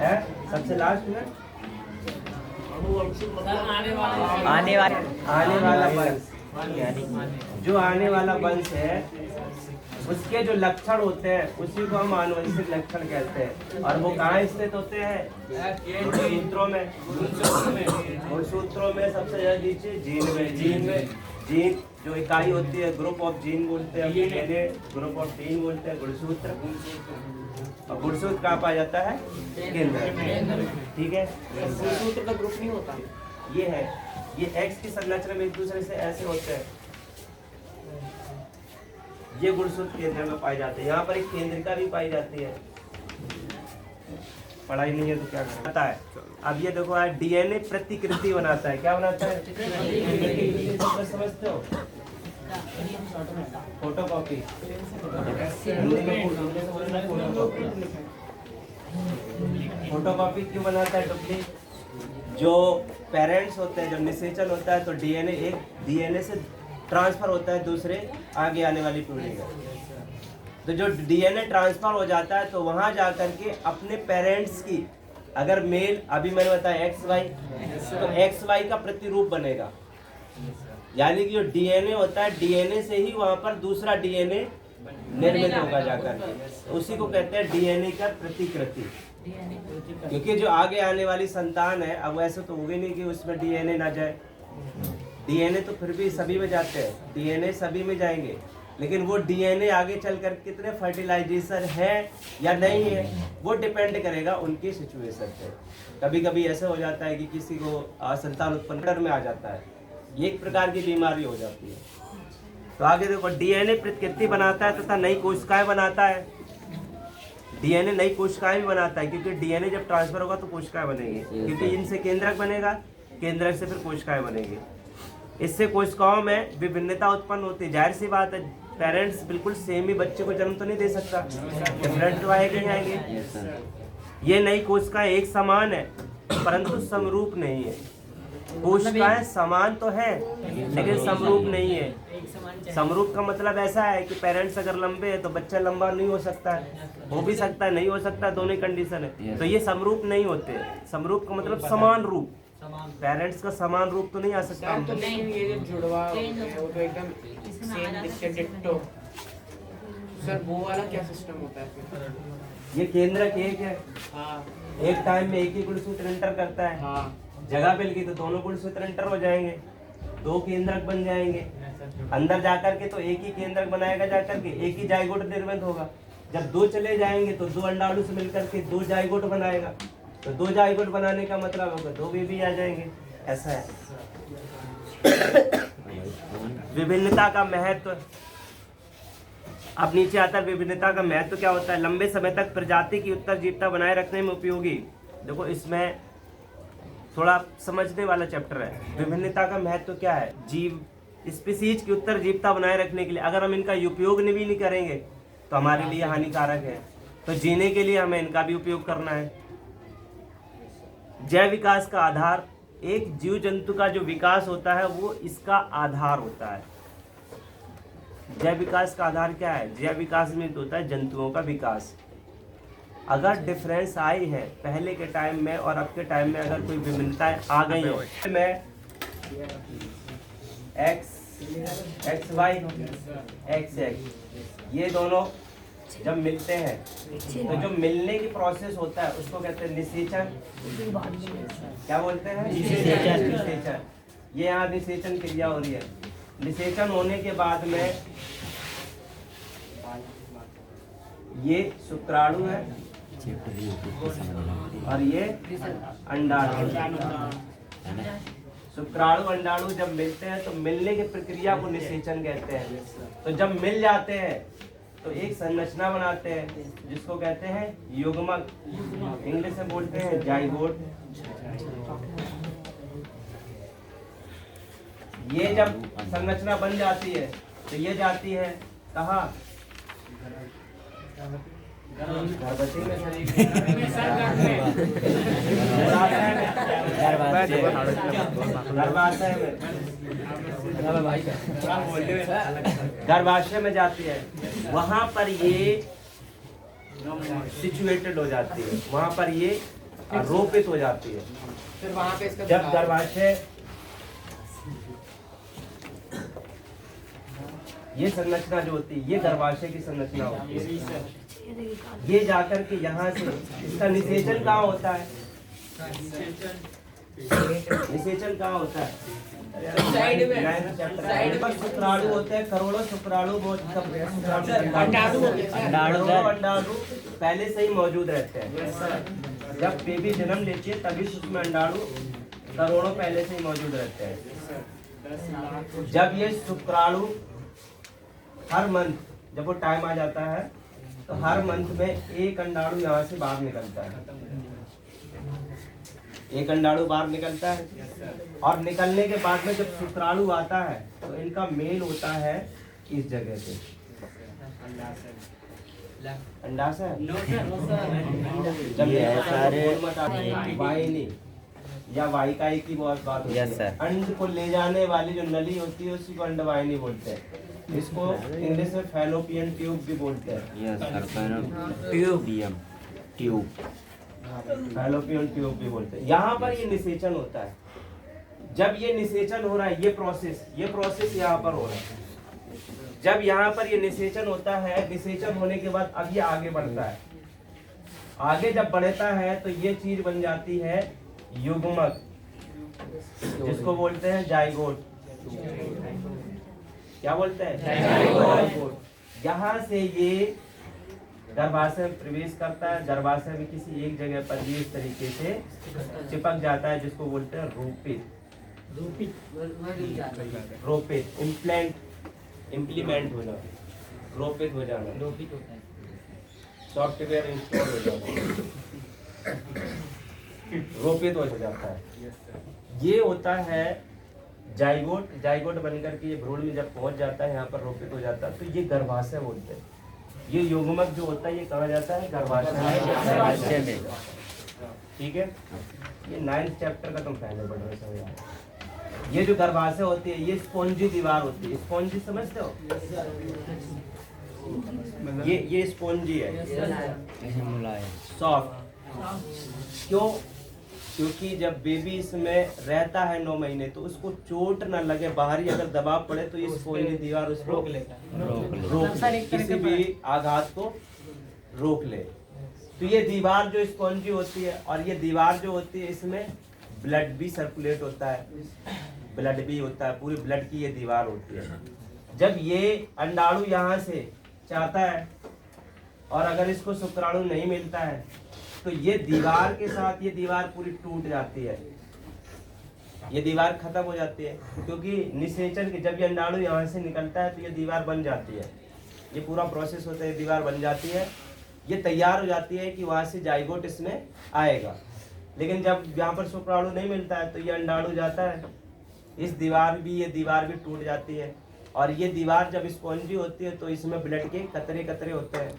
है सबसे लास्ट में आने वाला वंश, जो आने वाला वंश है उसके जो लक्षण होते हैं उसी को हम आनुवंशिक लक्षण कहते हैं। और वो कहाँ स्थित होते हैं? सूत्रों में। और सूत्रों में सबसे ज्यादा नीचे जीन में जीन जो इकाई होती है, ग्रुप ऑफ जीन बोलते हैं, ग्रुप ऑफ जीन बोलते हैं गुणसूत्र। और गुणसूत्र कहाँ पाया जाता है? केंद्र। ठीक है, गुणसूत्र का ग्रुप नहीं होता। ये है, ये एक्स की संरचना में एक दूसरे से ऐसे होते हैं। ये गुणसूत्र केंद्र में पाए जाते हैं। यहाँ पर एक केंद्रिका भी पाई जाती है। पढ़ाई नहीं है तो क्या करता है? अब ये देखो यार, डीएनए प्रतिकृति बनाता है। क्या बनाता है? समझते हो? फोटोकॉपी। फोटोकॉपी क्यों बनाता है? डुप्लीकेट। जो पेरेंट्स होते हैं, जब निषेचन होता है तो डीएनए से ट्रांसफर होता है दूसरे आगे आने वाली पीढ़ी में। तो जो डीएनए ट्रांसफर हो जाता है तो वहां जाकर के अपने पेरेंट्स की, अगर मेल, अभी मैंने बताया एक्स वाई, तो एक्स वाई का प्रतिरूप बनेगा। यानी कि जो डीएनए होता है, डीएनए से ही वहां पर दूसरा डीएनए निर्मित होगा जाकर के। उसी को कहते हैं डीएनए का प्रतिकृति। क्योंकि जो आगे आने वाली संतान है, अब ऐसे तो होगी नहीं कि उसमें डीएनए ना जाए। डीएनए तो फिर भी सभी में जाते हैं, डीएनए सभी में जाएंगे, लेकिन वो डीएनए आगे चलकर कितने फर्टिलाइजेशन है या नहीं है वो डिपेंड करेगा उनकी सिचुएशन पे। कभी कभी ऐसा हो जाता है कि किसी को संतान उत्पन्न में आ जाता है, ये एक प्रकार की बीमारी हो जाती है। तो आगे देखो, डीएनए प्रतिकृति बनाता है तथा नई कोशिकाएं बनाता है। डीएनए नई कोशिकाएं भी बनाता है, क्योंकि डीएनए जब ट्रांसफर होगा तो कोशिकाएं बनेगी, क्योंकि इनसे केंद्रक बनेगा, केंद्रक से फिर कोशिकाएं बनेगी। इससे कोशिकाओं में विभिन्नता उत्पन्न होती है। जाहिर सी बात है, पेरेंट्स बिल्कुल सेम ही बच्चे को जन्म तो नहीं दे सकता, डिफरेंट तो आएंगे ही आएंगे। ये नई कोशिकाएं एक समान है परंतु समरूप नहीं है। कोशिकाएं समान तो है लेकिन समरूप नहीं है। समरूप का मतलब ऐसा है कि पेरेंट्स अगर लंबे हैं तो बच्चा लंबा नहीं हो सकता है, हो भी सकता है, नहीं हो सकता, दोनों कंडीशन है। तो ये समरूप नहीं होते। समरूप का मतलब समान रूप। पेरेंट्स का समान रूप तो नहीं आ सकता। तो लेकिन ये जो जुड़वा है वो तो एकदम सेम दिखते डिट्टो। सर वो वाला क्या सिस्टम होता है फिर? ये केंद्रक एक है। हाँ। एक टाइम में एक ही गुणसूत्र एंटर करता है। हाँ। जगह मिल गई तो दोनों गुणसूत्र एंटर हो जाएंगे, दो केंद्रक बन जाएंगे। अंदर जाकर के तो एक ही केंद्रक बनाएगा, जाकर के एक ही जाइगोट निर्मित होगा। जब दो चले जाएंगे तो दो अंडाणु से मिलकर के दो जाइगोट बनाएगा। तो दो जाइगोट बनाने का मतलब होगा दो बेबी आ जाएंगे। ऐसा है। विभिन्नता का महत्व। अब नीचे आता है विभिन्नता का महत्व क्या होता है। लंबे समय तक प्रजाति की उत्तरजीविता बनाए रखने में उपयोगी। देखो इसमें थोड़ा समझने वाला चैप्टर है। विभिन्नता का महत्व क्या है? जीव स्पीसीज की उत्तरजीविता बनाए रखने के लिए अगर हम इनका उपयोग भी नहीं करेंगे तो हमारे लिए हानिकारक है। तो जीने के लिए हमें इनका भी उपयोग करना है। जैव विकास का आधार, एक जीव जंतु का जो विकास होता है वो इसका आधार होता है। जैव विकास का आधार क्या है? जैव विकास में तो होता है जंतुओं का विकास। अगर डिफरेंस आई है पहले के टाइम में और अब के टाइम में, अगर कोई विभिन्नताएं आ गई है में एक्स वाई एक्स एक्स, ये दोनों जब मिलते हैं तो जो मिलने की प्रोसेस होता है उसको कहते हैं निषेचन। क्या बोलते हैं? निषेचन। ये यहाँ निषेचन क्रिया हो रही है। निषेचन होने के बाद में ये शुक्राणु है और ये अंडाणु। शुक्राणु अंडाणु जब मिलते हैं तो मिलने की प्रक्रिया को निषेचन कहते हैं। तो जब मिल जाते हैं तो एक संरचना बनाते हैं जिसको कहते हैं युग्मक। इंग्लिश में बोलते हैं जाइगोट। ये जब संरचना बन जाती है तो ये जाती है कहाँ? गर्भवती में। गर्भाशय में जाती है। वहां पर ये सिचुएटेड हो जाती है, वहाँ पर ये रोपित हो जाती है। फिर वहाँ पे इसका जब गर्भाशय, ये संरचना जो होती है ये गर्भाशय की संरचना होती है। ये जाकर के यहाँ से इसका निषेचन कहाँ होता है? निषेचन कहाँ होता है? साइड में, साइड पर शुक्राणु होते हैं, करोड़ों शुक्राणु अंडाणु होते हैं। अंडाणु पहले से ही मौजूद रहते हैं। जब बेबी जन्म लेती है तभी उसमें अंडाणु करोड़ों पहले से ही मौजूद रहते हैं। जब ये शुक्राणु हर मंथ, जब वो टाइम आ जाता है तो हर मंथ में एक अंडाणु यहाँ से बाहर निकलता है, एक अंडाणु बाहर निकलता है। और निकलने के बाद में जब शुक्राणु आता है तो इनका मेल होता है इस जगह पे, अंडाशय। जब ये सारे वाहिनी या वाहिकाएं की बहुत बात होती है, अंड को ले जाने वाली जो नली होती है उसी को अंडवाहिनी बोलते हैं। इसको इंग्लिश में फैलोपियन ट्यूब भी बोलते हैं। ट्यूब, फैलोपियन ट्यूब भी बोलते हैं। यहाँ पर ये निषेचन होता है। जब ये निषेचन हो रहा है, ये प्रोसेस यहाँ पर हो रहा है। जब यहाँ पर ये निषेचन होता है, निषेचन होने के बाद अब ये आगे बढ़ता है। आगे जब बढ़ता है तो ये चीज बन जाती है युग्मक, जिसको बोलते हैं जाइगोट। क्या बोलते हैं? जाइगोट। यहाँ से ये गर्भाशय में प्रवेश करता है। गर्भाशय में किसी एक जगह पर ये इस तरीके से चिपक जाता है, जिसको बोलते हैं रोपित, इम्प्लीमेंट होना, रोपित हो जाना, सॉफ्टवेयर इंस्टॉल हो जाना, रोपित हो जाता है। ये होता है जाइगोट। जाइगोट बनकर के ये भ्रूण में जब पहुंच जाता है, यहाँ पर रोपित हो जाता है, तो ये गर्भाशय बोलते हैं। ये युग्मक जो होता है ये कहा जाता है गर्भाशय में। ठीक है, ये 9th चैप्टर का तुम पहले पढ़ रहे हो यार। ये जो गर्भाशय होती है ये स्पॉन्जी दीवार होती है। स्पॉन्जी समझते हो? ये स्पॉन्जी है, सॉफ्ट। क्यों? क्योंकि जब बेबी इसमें रहता है 9 महीने तो उसको चोट न लगे, बाहरी अगर दबाव पड़े तो ये स्पॉन्जी दीवार उसको रोक ले, किसी भी आघात को रोक ले। तो ये दीवार जो स्पॉन्जी होती है, और ये दीवार जो होती है इसमें ब्लड भी सर्कुलेट होता है, ब्लड भी होता है, पूरी ब्लड की ये दीवार होती है। जब ये अंडाणु यहाँ से चाहता है और अगर इसको शुक्राणु नहीं मिलता है तो ये दीवार के साथ ये दीवार पूरी टूट जाती है, ये दीवार खत्म हो जाती है। क्योंकि निषेचन के जब ये अंडाणु यहाँ से निकलता है तो ये दीवार बन जाती है। ये पूरा प्रोसेस होता है, दीवार बन जाती है, ये तैयार हो जाती है कि वहाँ से जाइगोट इसमें आएगा। लेकिन जब यहाँ पर शुक्राणु नहीं मिलता है तो ये अंडाणु जाता है, इस दीवार भी टूट जाती है। और ये दीवार जब स्पॉन्जी होती है तो इसमें ब्लड के कतरे कतरे होते हैं,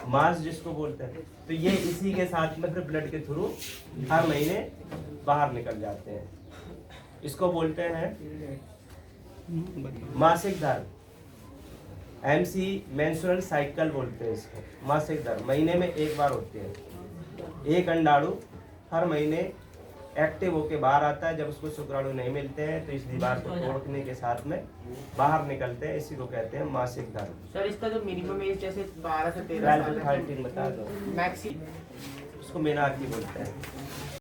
मास जिसको बोलते हैं। तो ये इसी के साथ में फिर ब्लड के थ्रू हर महीने बाहर निकल जाते हैं। इसको बोलते हैं मासिक धर्म, MC मेंस्ट्रुअल साइकिल बोलते हैं इसको। मासिक धर्म महीने में एक बार होती है। एक अंडाणु हर महीने एक्टिव होके बाहर आता है। जब उसको शुक्राणु नहीं मिलते हैं तो इस दीवार को तोड़ने के साथ में बाहर निकलते हैं। इसी को कहते हैं मासिक धर्म। सर इसका जो मिनिमम एज जैसे 12 से 13 13 बता दो। मैक्सी उसको मेनार्की बोलते हैं।